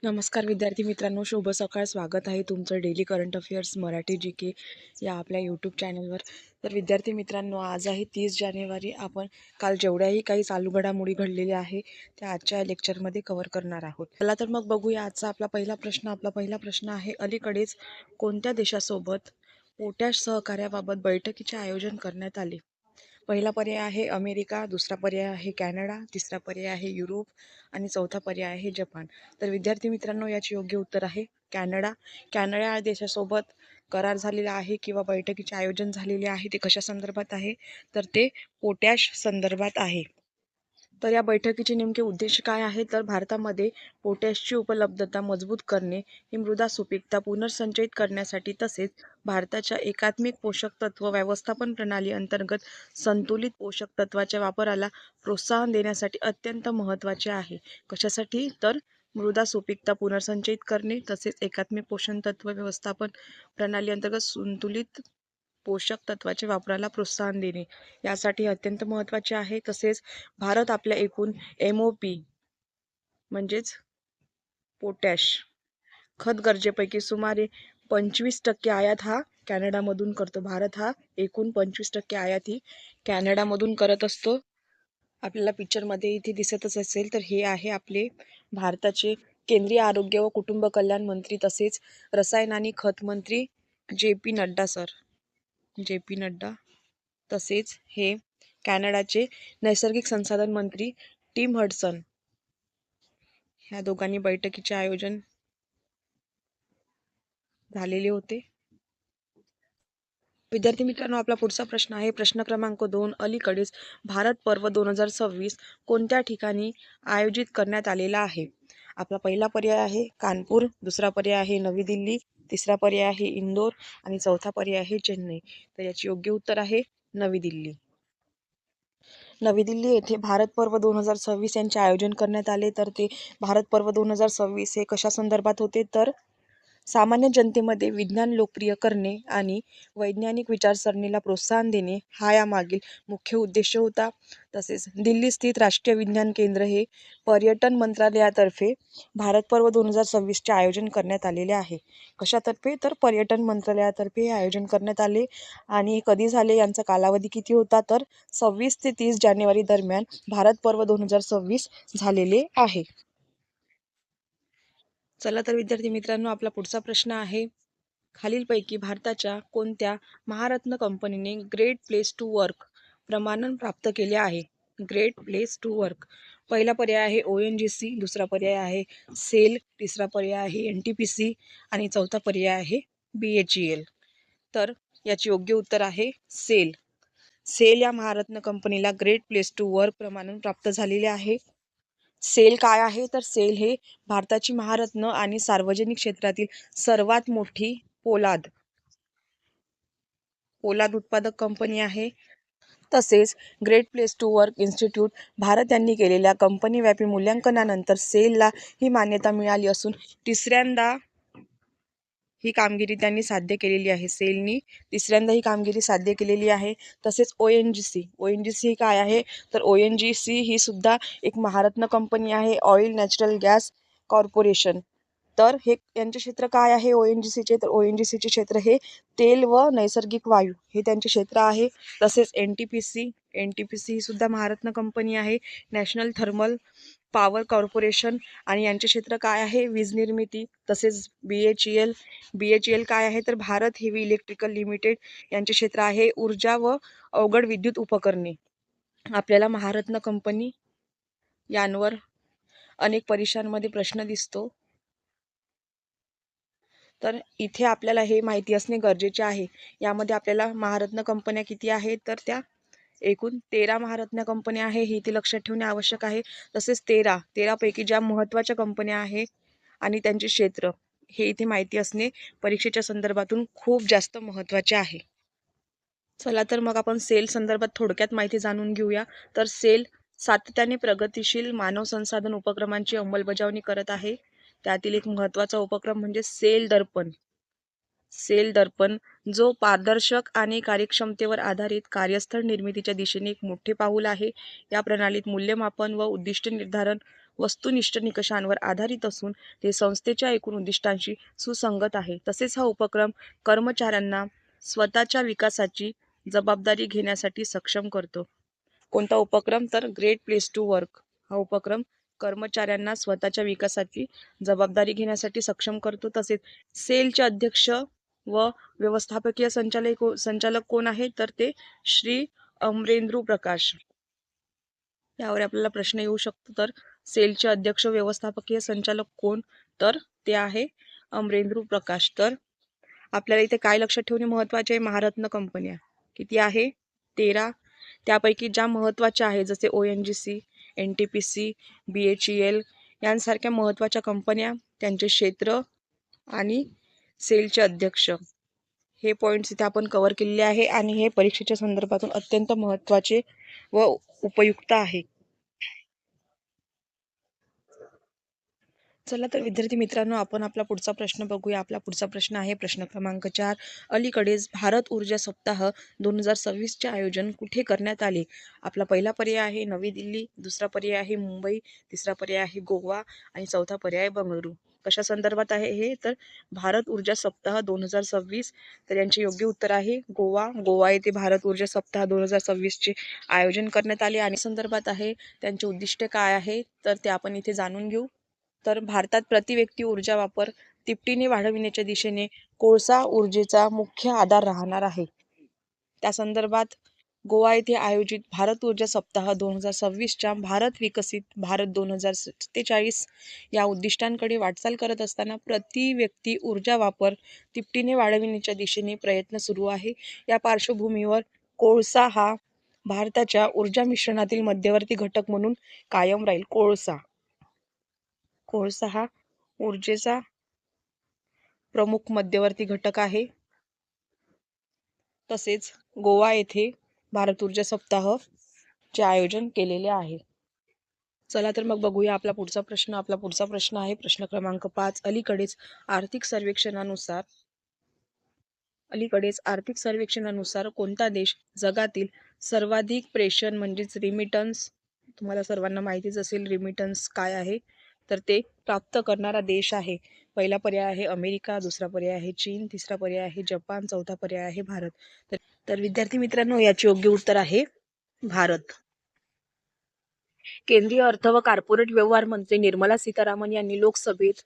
नमस्कार विद्यार्थी मित्रांनो, शुभ सकाळ. स्वागत आहे तुमचं डेली करंट अफेअर्स मराठी जी के या आपल्या यूट्यूब चॅनलवर. तर विद्यार्थी मित्रांनो, आज आहे 30 जानेवारी. आपण काल जेवढ्याही काही चालू घडामोडी घडलेल्या आहे त्या आजच्या लेक्चरमध्ये कव्हर करणार आहोत. चला तर मग बघूया आजचा आपला पहिला प्रश्न आहे, अलीकडेच कोणत्या देशासोबत पोटॅश सहकार्याबाबत बैठकीचे आयोजन करण्यात आले? पहिला पर्याय आहे अमेरिका, दुसरा पर्याय आहे कॅनडा, तिसरा पर्याय आहे युरोप आणि चौथा पर्याय आहे जपान. तर विद्यार्थी मित्रांनो, याचे योग्य उत्तर आहे कॅनडा. कॅनडा या देशासोबत करार झालेला आहे किंवा बैठकीचे आयोजन झालेले आहे. ते कशा संदर्भात आहे? तर ते पोटॅश संदर्भात आहे. तर या बैठकीचे नेमके उद्देश काय आहे? तर भारतामध्ये पोटॅशची उपलब्धता मजबूत करणे, ही मृदा सुपीकता पुनर्संचयित करण्यासाठी, तसेच भारताच्या एकात्मिक पोषक तत्व व्यवस्थापन प्रणाली अंतर्गत संतुलित पोषक तत्वाच्या वापराला प्रोत्साहन देण्यासाठी अत्यंत महत्त्वाचे आहे. कशासाठी? तर मृदा सुपीकता पुनर्संचयित करणे, तसेच एकात्मिक पोषण तत्व व्यवस्थापन प्रणाली अंतर्गत संतुलित पोषक तत्वाच्या वापराला प्रोत्साहन देणे यासाठी अत्यंत महत्त्वाचे आहे. तसेच भारत आपल्या एकूण MOP म्हणजेच पोटॅश खत गरजेपैकी सुमारे 25% आयात हा कॅनडामधून करतो. भारत हा एकूण 25% आयात ही कॅनडामधून करत असतो. आपल्याला पिक्चरमध्ये इथे दिसतच असेल, तर हे आहे आपले भारताचे केंद्रीय आरोग्य व कुटुंब कल्याण मंत्री, तसेच रसायन आणि खत मंत्री JP Nadda sir. JP Nadda. तसेच हे कॅनडाचे नैसर्गिक संसाधन मंत्री टिम हडसन. ह्या दोघांनी बैठकीचे आयोजन झालेले होते. विद्यार्थी मित्रांनो, आपला पुढचा प्रश्न आहे प्रश्न क्रमांक 2. अलीकडेच भारत पर्व 2026 कोणत्या ठिकाणी आयोजित करण्यात आलेला आहे? आपला पहिला पर्याय आहे कानपूर, दुसरा पर्याय आहे नवी दिल्ली, तिसरा पर्याय आहे इंदोर आणि चौथा पर्याय आहे चेन्नई. तर याचे योग्य उत्तर आहे नवी दिल्ली. नवी दिल्ली येथे भारत पर्व 2026 यांचे आयोजन करण्यात आले. तर ते भारत पर्व 2026 हे कशा संदर्भात होते? तर सामान्य जनतेमध्ये विज्ञान लोकप्रिय करणे आणि वैज्ञानिक विचारसरणीला प्रोत्साहन देणे हा यामागील मुख्य उद्देश होता. तसेच दिल्ली स्थित राष्ट्रीय विज्ञान केंद्र हे पर्यटन मंत्रालयातर्फे भारत पर्व 2026चे आयोजन करण्यात आलेले आहे. कशातर्फे? तर पर्यटन मंत्रालयातर्फे हे आयोजन करण्यात आले. आणि कधी झाले, यांचा कालावधी किती होता? तर 26 ते 30 जानेवारी दरम्यान भारत पर्व 2026 झालेले आहे. चला तर विद्यार्थी मित्रांनो, आपला पुढचा प्रश्न आहे, खालीलपैकी भारताच्या कोणत्या महारत्न कंपनीने ग्रेट प्लेस टू वर्क प्रमाणन प्राप्त केले आहे? Great place to work. पहिला पर्याय आहे ONGC, दुसरा पर्याय आहे सेल, तिसरा पर्याय आहे NTPC आणि चौथा पर्याय आहे BHEL. तर याचे योग्य उत्तर आहे सेल. सेल या महारत्न कंपनीला ग्रेट प्लेस टू वर्क प्रमाणन प्राप्त झालेले आहे. सेल काय आहे? तर सेल हे भारताची महारत्न आणि सार्वजनिक क्षेत्रातील सर्वात मोठी पोलाद उत्पादक कंपनी आहे. तसेच great place to work institute Bharat यांनी केलेल्या कंपनी व्यापी मूल्यांकनानंतर सेलला ही मान्यता मिळाली असून तिसऱ्यांदा ही कामगिरी त्यांनी साध्य केलेली आहे. सेलनी तिसऱ्यांदा ही कामगिरी साध्य केलेली आहे. तसेच ONGC ही काय आहे? तर ONGC ही सुद्धा एक महारत्न कंपनी आहे, ऑइल नॅचरल गॅस कॉर्पोरेशन. तर हे यांचे क्षेत्र काय आहे ONGCचे? तर ONGCचे क्षेत्र हे तेल व नैसर्गिक वायू हे त्यांचे क्षेत्र आहे. तसेच NTPC ही सुद्धा महारत्न कंपनी आहे, नॅशनल थर्मल पॉवर कॉर्पोरेशन, आणि यांचे क्षेत्र काय आहे? वीज निर्मिती. तसेच BHEL काय आहे? तर भारत हेवी इलेक्ट्रिकल लिमिटेड यांचे क्षेत्र आहे ऊर्जा व अवघड विद्युत उपकरणे. आपल्याला महारत्न कंपनी यांवर अनेक परीक्षांमध्ये प्रश्न दिसतो. तर इथे आपल्याला हे माहिती असणे गरजेचे आहे. यामध्ये आपल्याला महारत्न कंपन्या किती आहेत? तर त्या एकूण 13 महारत्न कंपन्या आहे, हे इथे लक्षात ठेवणे आवश्यक आहे. तसेच 13 पैकी ज्या महत्त्वाच्या कंपन्या आहे आणि त्यांचे क्षेत्र हे इथे माहिती असणे परीक्षेच्या संदर्भातून खूप जास्त महत्त्वाचे आहे. चला तर मग आपण सेल संदर्भात थोडक्यात माहिती जाणून घेऊया. तर सेल सातत्याने प्रगतिशील मानव संसाधन उपक्रमांची अंमलबजावणी करत आहे. त्यातील एक महत्त्वाचा उपक्रम म्हणजे सेल दर्पण, जो पारदर्शक आणि कार्यक्षमतेवर आधारित कार्यस्थळ निर्मितीच्या दिशेने एक मोठे पाऊल आहे. या प्रणालीत मूल्यमापन व उद्दिष्ट निर्धारण वस्तुनिष्ठ निकषांवर आधारित असून ते संस्थेच्या एकूण उद्दिष्टांशी सुसंगत आहे. तसेच हा उपक्रम कर्मचाऱ्यांना स्वतःच्या विकासाची जबाबदारी घेण्यासाठी सक्षम करतो. कोणता उपक्रम? तर ग्रेट प्लेस टू वर्क हा उपक्रम कर्मचाऱ्यांना स्वतःच्या विकासाची जबाबदारी घेण्यासाठी सक्षम करतो. तसेच सेलचे अध्यक्ष व व्यवस्थापकीय संचालक कोण आहे? तर ते श्री अमरेंद्र प्रकाश. यावर आपल्याला प्रश्न येऊ शकतो. तर सेलचे अध्यक्ष व्यवस्थापकीय संचालक कोण? तर ते आहे अमरेंद्र प्रकाश. तर आपल्याला इथे काय लक्षात ठेवणे महत्त्वाचे आहे? महारत्न कंपन्या किती आहे? 13. त्यापैकी ज्या महत्त्वाच्या आहे जसे ONGC, NTPC, BHEL यांसारख्या महत्त्वाच्या कंपन्या, त्यांचे क्षेत्र आणि सेलचे अध्यक्ष, हे पॉईंट्स इथे आपण कव्हर केलेले आहे आणि हे परीक्षेच्या संदर्भातून अत्यंत महत्त्वाचे व उपयुक्त आहे. चला तर विद्यार्थी मित्रांनो, आपण आपला पुढचा प्रश्न बघूया. आपला पुढचा प्रश्न आहे प्रश्न क्रमांक 4. अलीकडेच भारत ऊर्जा सप्ताह 2026चे आयोजन कुठे करण्यात आले? आपला पहिला पर्याय आहे नवी दिल्ली, दुसरा पर्याय आहे मुंबई, तिसरा पर्याय आहे गोवा आणि चौथा पर्याय बंगळुरू. कशा संदर्भात आहे हे? तर भारत ऊर्जा सप्ताह 2026. तर यांचे योग्य उत्तर आहे गोवा. गोवा येथे भारत ऊर्जा सप्ताह 2026चे आयोजन करण्यात आले आणि संदर्भात आहे. त्यांचे उद्दिष्ट काय आहे तर ते आपण इथे जाणून घेऊ. तर भारतात प्रति व्यक्ती ऊर्जा वापर तिपटीने वाढविण्याच्या दिशेने कोळसा ऊर्जेचा मुख्य आधार राहणार आहे. त्या संदर्भात गोवा येथे आयोजित भारत ऊर्जा सप्ताह 2026च्या भारत विकसित भारत 2047 या उद्दिष्टांकडे वाटचाल करत असताना प्रति व्यक्ती ऊर्जा वापर तिपटीने वाढविण्याच्या दिशेने प्रयत्न सुरू आहे. या पार्श्वभूमीवर कोळसा हा भारताच्या ऊर्जा मिश्रणातील मध्यवर्ती घटक म्हणून कायम राहील. कोळसा हा ऊर्जेचा प्रमुख मध्यवर्ती घटक आहे. तसेच गोवा येथे भारत ऊर्जा सप्ताह चे आयोजन केलेले आहे. चला तर मग बघूया आपला पुढचा प्रश्न. आपला पुढचा प्रश्न आहे प्रश्न क्रमांक 5. अलीकडेच आर्थिक सर्वेक्षणानुसार कोणता देश जगातील सर्वाधिक प्रेषण म्हणजेच रिमिटन्स, तुम्हाला सर्वांना माहितीच असेल रिमिटन्स काय आहे, तर ते प्राप्त करणारा देश आहे? पहिला पर्याय आहे अमेरिका, दुसरा पर्याय आहे चीन, तिसरा पर्याय आहे जपान, चौथा पर्याय आहे भारत. तर विद्यार्थी मित्रांनो, याचे योग्य उत्तर आहे भारत. केंद्रीय अर्थ व कॉर्पोरेट व्यवहार मंत्री निर्मला सीतारामन यांनी लोकसभेत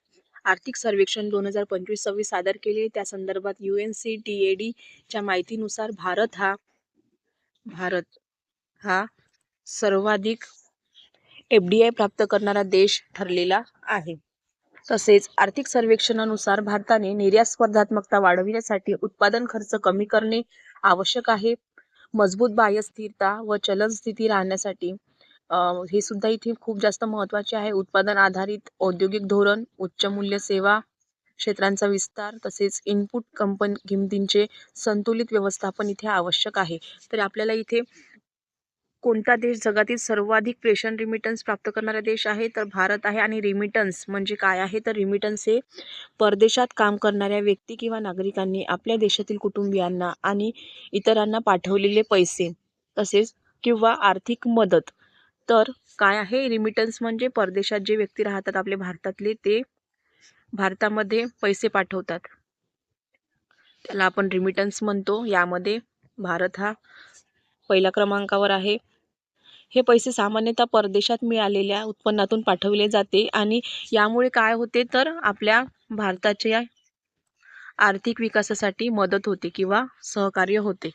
आर्थिक सर्वेक्षण 2025-26 सादर केले. त्या संदर्भात UNCTAD च्या माहितीनुसार भारत हा सर्वाधिक FDI प्राप्त करणारा देश ठरलेला आहे. तसेच आर्थिक सर्वेक्षणानुसार भारताने निर्यात स्पर्धात्मकता वाढविण्यासाठी उत्पादन खर्च कमी करणे आवश्यक आहे. मजबूत बाह्य स्थिरता व चलन स्थिती राहण्यासाठी हे सुद्धा इथे खूप जास्त महत्त्वाचे आहे. उत्पादन आधारित औद्योगिक धोरण, उच्च मूल्य सेवा क्षेत्रांचा विस्तार, तसेच इनपुट किमतींचे संतुलित व्यवस्थापन इथे आवश्यक आहे. तर आपल्याला इथे कोणता देश जगातील सर्वाधिक प्रेषण रिमिटन्स प्राप्त करणारा देश आहे? तर भारत आहे. आणि रिमिटन्स म्हणजे काय आहे? तर रिमिटन्स हे परदेशात काम करणाऱ्या व्यक्ती किंवा नागरिकांनी आपल्या देशातील कुटुंबियांना आणि इतरांना पाठवलेले पैसे तसेच किंवा आर्थिक मदत. तर काय आहे रिमिटन्स म्हणजे? परदेशात जे व्यक्ती राहतात आपले भारतातले, ते भारतामध्ये पैसे पाठवतात, त्याला आपण रिमिटन्स म्हणतो. यामध्ये भारत हा पहिल्या क्रमांकावर आहे. हे पैसे सामान्यतः परदेशात मिळालेल्या उत्पन्नातून पाठवले जाते आणि यामुळे काय होते तर आपल्या भारताच्या आर्थिक विकासासाठी मदत होते किंवा सहकार्य होते.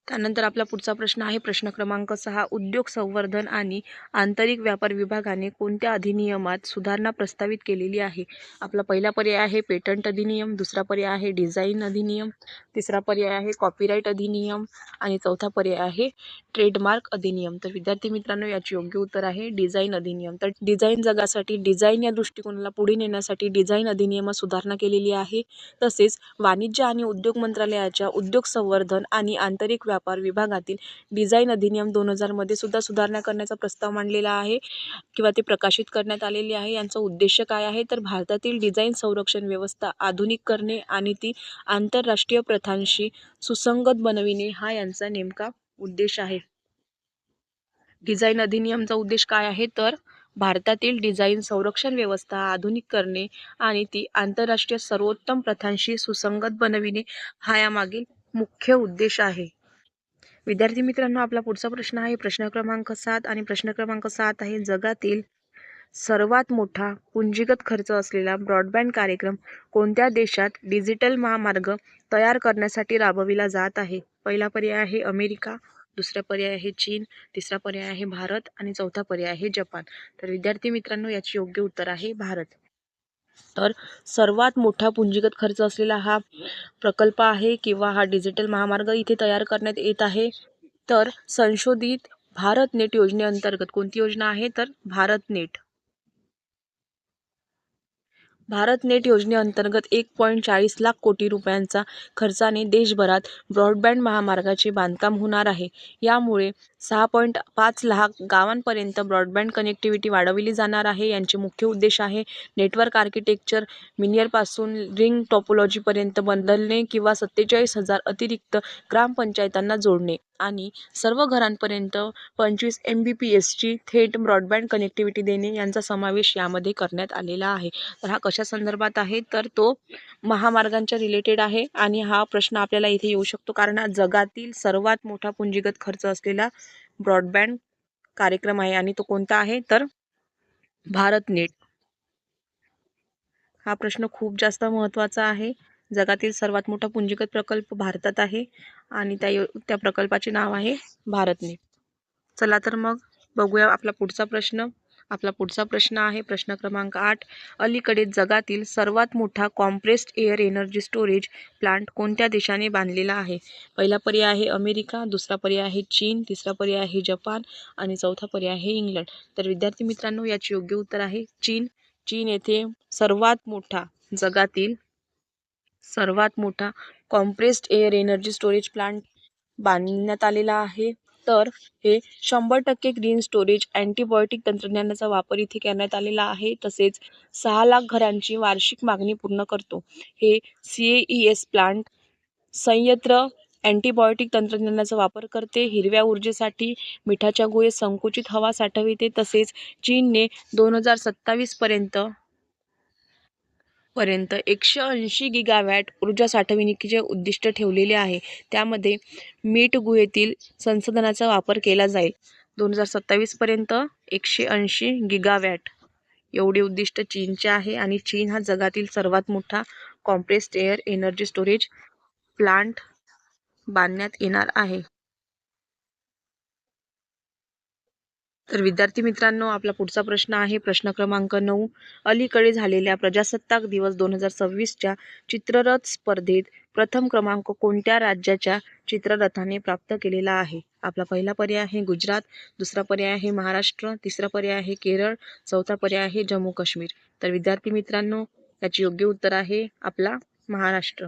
त्यानंतर आपला पुढचा प्रश्न आहे प्रश्न क्रमांक 6. उद्योग संवर्धन आणि आंतरिक व्यापार विभागाने कोणत्या अधिनियमात सुधारणा प्रस्तावित केलेली आहे? आपला पहिला पर्याय आहे पेटंट अधिनियम, दुसरा पर्याय आहे डिझाईन अधिनियम, तिसरा पर्याय आहे कॉपीराईट अधिनियम आणि चौथा पर्याय आहे ट्रेडमार्क अधिनियम. तर विद्यार्थी मित्रांनो, याचे योग्य उत्तर आहे डिझाईन अधिनियम. तर डिझाईन जगासाठी डिझाईन या दृष्टिकोनाला पुढे नेण्यासाठी डिझाईन अधिनियमात सुधारणा केलेली आहे. तसेच वाणिज्य आणि उद्योग मंत्रालयाच्या उद्योग संवर्धन आणि आंतरिक व्यापार विभागातील डिझाईन अधिनियम 2000 मध्ये सुद्धा सुधारणा करण्याचा प्रस्ताव मांडलेला आहे किंवा ते प्रकाशित करण्यात आलेले आहे. यांचा उद्देश काय आहे तर भारतातील डिझाईन संरक्षण व्यवस्था आधुनिक करणे आणि ती आंतरराष्ट्रीय प्रथांशी सुसंगत बनविणे हा यांचा नेमका उद्देश आहे. डिझाईन अधिनियमचा उद्देश काय आहे तर भारतातील डिझाईन संरक्षण व्यवस्था आधुनिक करणे आणि ती आंतरराष्ट्रीय सर्वोत्तम प्रथांशी सुसंगत बनविणे हा यामागील मुख्य उद्देश आहे. विद्यार्थी मित्रांनो, आपला पुढचा प्रश्न आहे प्रश्न क्रमांक 7 आणि प्रश्न क्रमांक 7 आहे जगातील सर्वात मोठा पुंजीगत खर्च असलेला ब्रॉडबँड कार्यक्रम कोणत्या देशात डिजिटल महामार्ग तयार करण्यासाठी राबविला जात आहे? पहिला पर्याय आहे अमेरिका, दुसरा पर्याय आहे चीन, तिसरा पर्याय आहे भारत आणि चौथा पर्याय आहे जपान. तर विद्यार्थी मित्रांनो, याचे योग्य उत्तर आहे भारत. तर सर्वात मोठा पुंजीगत खर्च असलेला हा प्रकल्प आहे किंवा हा डिजिटल महामार्ग इथे तयार करण्यात येत आहे. तर संशोधित भारत नेट योजनेअंतर्गत कोणती योजना आहे? तर भारत नेट. भारत नेट योजनेअंतर्गत 1.40 लाख कोटी रुपयांचा खर्चाने देशभरात ब्रॉडबँड महामार्गाचे बांधकाम होणार आहे. यामुळे 6.5 लाख गावांपर्यंत ब्रॉडबँड कनेक्टिव्हिटी वाढवली जाणार आहे. यांचे मुख्य उद्देश आहे नेटवर्क आर्किटेक्चर मिनियरपासून रिंग टॉपोलॉजीपर्यंत बदलणे किंवा 47,000 अतिरिक्त ग्रामपंचायतांना जोडणे आणि सर्व घरांपर्यंत 25 Mbps थेट ब्रॉडबँड कनेक्टिव्हिटी देणे यांचा समावेश यामध्ये करण्यात आलेला आहे. तर हा कशा संदर्भात आहे? तर तो महामार्गांच्या रिलेटेड आहे आणि हा प्रश्न आपल्याला इथे येऊ शकतो कारण हा जगातील सर्वात मोठा पुंजीगत खर्च असलेला ब्रॉडबँड कार्यक्रम आहे आणि तो कोणता आहे? तर भारत नेट. हा प्रश्न खूप जास्त महत्त्वाचा आहे. जगातील सर्वात मोठा पुंजीगत प्रकल्प भारतात आहे आणि त्या प्रकल्पाचे नाव आहे भारत नेट. चला तर मग बघूया आपला पुढचा प्रश्न. आपला पुढचा प्रश्न आहे प्रश्न क्रमांक 8. अलीकडे जगातील सर्वात मोठा compressed air energy storage plant कोणत्या देशाने बांधलेला आहे? पहिला पर्याय आहे अमेरिका, दुसरा पर्याय आहे चीन, तिसरा पर्याय आहे जपान आणि चौथा पर्याय आहे इंग्लंड. तर विद्यार्थी मित्रांनो, याचे योग्य उत्तर आहे चीन. चीन येथे जगातील सर्वात मोठा compressed air energy storage plant बांधण्यात आलेला आहे. तर हे 100% ग्रीन स्टोरेज अँटीबायोटिक तंत्रज्ञानाचा वापर इथे करण्यात आलेला आहे. तसेच 6 लाख घरांची वार्षिक मागणी पूर्ण करतो. हे CAES प्लांट संयंत्र अँटीबायोटिक तंत्रज्ञानाचा वापर करते, हिरव्या ऊर्जेसाठी मिठाच्या गुहेत संकुचित हवा साठविते. तसेच चीनने 2027 पर्यंत 180 गिगावॅट ऊर्जा साठवणुकीचे उद्दिष्ट ठेवलेले आहे. त्यामध्ये मीठ गुहेतील संसाधनाचा वापर केला जाईल. 2027 पर्यंत 180 गिगावॅट एवढे उद्दिष्ट चीनचे आहे आणि चीन हा जगातील सर्वात मोठा compressed air energy storage plant बांधण्यात येणार आहे. तर विद्यार्थी मित्रांनो, आपला पुढचा प्रश्न आहे प्रश्न क्रमांक 9. अलीकडे झालेल्या प्रजासत्ताक दिवस 2026च्या चित्ररथ स्पर्धेत प्रथम क्रमांक कोणत्या राज्याच्या चित्ररथाने प्राप्त केलेला आहे? आपला पहिला पर्याय आहे गुजरात, दुसरा पर्याय आहे महाराष्ट्र, तिसरा पर्याय आहे केरळ, चौथा पर्याय आहे जम्मू काश्मीर. तर विद्यार्थी मित्रांनो, याचे योग्य उत्तर आहे आपला महाराष्ट्र.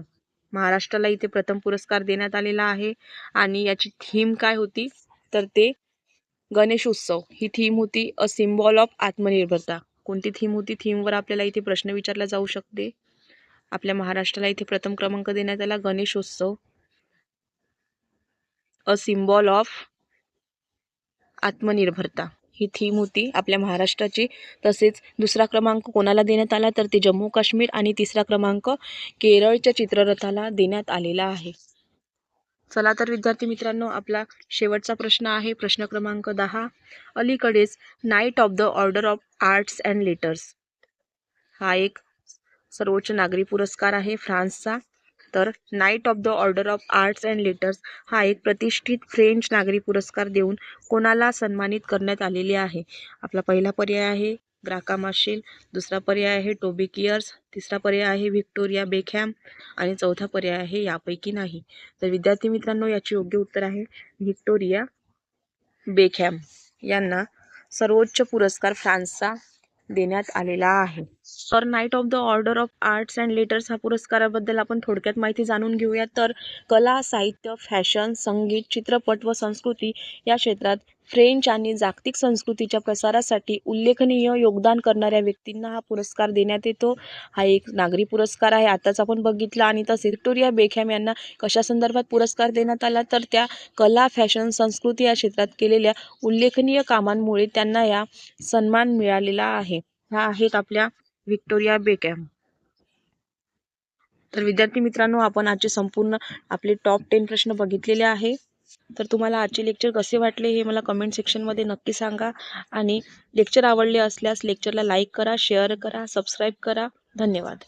महाराष्ट्राला इथे प्रथम पुरस्कार देण्यात आलेला आहे आणि याची थीम काय होती? तर ते गणेशोत्सव ही थीम होती. अ सिम्बॉल ऑफ आत्मनिर्भरता. कोणती थीम होती? थीमवर आपल्याला इथे प्रश्न विचारला जाऊ शकते. आपल्या महाराष्ट्राला इथे प्रथम क्रमांक देण्यात आला गणेशोत्सव. अ सिम्बॉल ऑफ आत्मनिर्भरता ही थीम होती आपल्या महाराष्ट्राची. तसेच दुसरा क्रमांक कोणाला देण्यात आला? तर ते जम्मू काश्मीर आणि तिसरा क्रमांक केरळच्या चित्ररथाला देण्यात आलेला आहे. चला तर विद्यार्थी मित्रांनो, आपला शेवटचा प्रश्न आहे प्रश्न क्रमांक 10. अलीकडेच night of the order of arts and letters हा एक सर्वोच्च नागरी पुरस्कार आहे फ्रान्सचा. तर night of the order of arts and letters हा एक प्रतिष्ठित फ्रेंच नागरी पुरस्कार देऊन कोणाला सन्मानित करण्यात आलेले आहे? आपला पहिला पर्याय आहे ग्राका मार्शेल, दुसरा पर्याय आहे टोबी कियर्स, तिसरा पर्याय आहे व्हिक्टोरिया बेकहॅम आणि चौथा पर्याय आहे यापैकी नाही. तर विद्यार्थी मित्रांनो, याचे योग्य उत्तर आहे व्हिक्टोरिया बेकहॅम यांना सर्वोच्च पुरस्कार फ्रान्सचा देण्यात आलेला आहे. तर night of the order of arts and letters हा पुरस्काराबद्दल आपण थोडक्यात माहिती जाणून घेऊया. तर कला, साहित्य, फॅशन, संगीत, चित्रपट व संस्कृती या क्षेत्रात फ्रेंच आणि जागतिक संस्कृतीच्या प्रसारासाठी उल्लेखनीय योगदान करणाऱ्या व्यक्तींना हा पुरस्कार देण्यात येतो. हा एक नागरी पुरस्कार आहे, आताच आपण बघितला. आणि तसेच व्हिक्टोरिया बेकहॅम यांना कशा संदर्भात पुरस्कार देण्यात आला, तर त्या कला, फॅशन, संस्कृती या क्षेत्रात केलेल्या उल्लेखनीय कामांमुळे त्यांना या सन्मान मिळालेला आहे. ह्या आहेत आपल्या व्हिक्टोरिया बेकहॅम. तर विद्यार्थी मित्रांनो, आपण आजचे संपूर्ण आपले टॉप 10 प्रश्न बघितलेले आहे. तर तुम्हाला आजचे लेक्चर कसे वाटले हे मला कमेंट सेक्शनमध्ये नक्की सांगा. आणि लेक्चर आवडले असल्यास लेक्चरला लाईक करा, शेअर करा, सबस्क्राईब करा. धन्यवाद.